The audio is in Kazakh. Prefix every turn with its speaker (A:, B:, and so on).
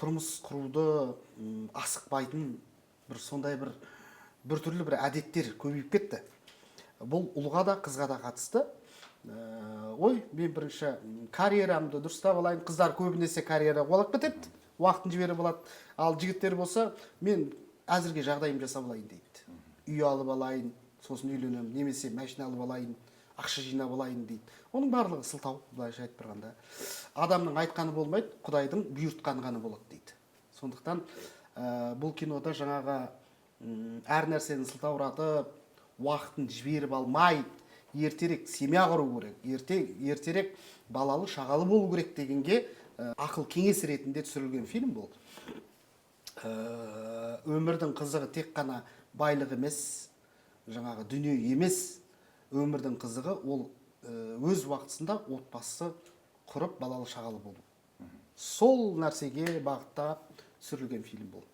A: тұрмыс құруды асықпайтын бір сондай бір түрлі бір әдеттер көбейіп кетті. Бұл ұлға да қызға да қатысты. Ой, мен бірінші карьерамды дұрыстап алайын. Қыздар көбінесе карьера қуалап кетеді, уақытын жіберіп алады. Ал жігіттер болса, мен әзірге жағдайым жасап алайын дейді. Үй алып алайын, сосын үйленемін, немесе машина алып алайын, ақша жинап алайын дейді. Оның барлығы сылтау, былайша айтып тұрғанда. Адамның айтқаны болмайды, Құдайдың бұйыртқаны ғана болады дейді. Сондықтан бұл кинода жаңағы әр нәрсені сылтауратып, уақытын жіберіп алмай, ертерек семья құру керек, ертерек балалы шағалы болу керек дегенге ақыл кеңес ретінде түсірілген фильм бұл. Өмірдің қызығы тек қана байлық емес, жаңағы дүние емес. Өмірдің қызығы ол өз уақытысында отбасы құрып балалы шағалы болу. Сол нәрсеге бағытта түсірілген фильм бұл.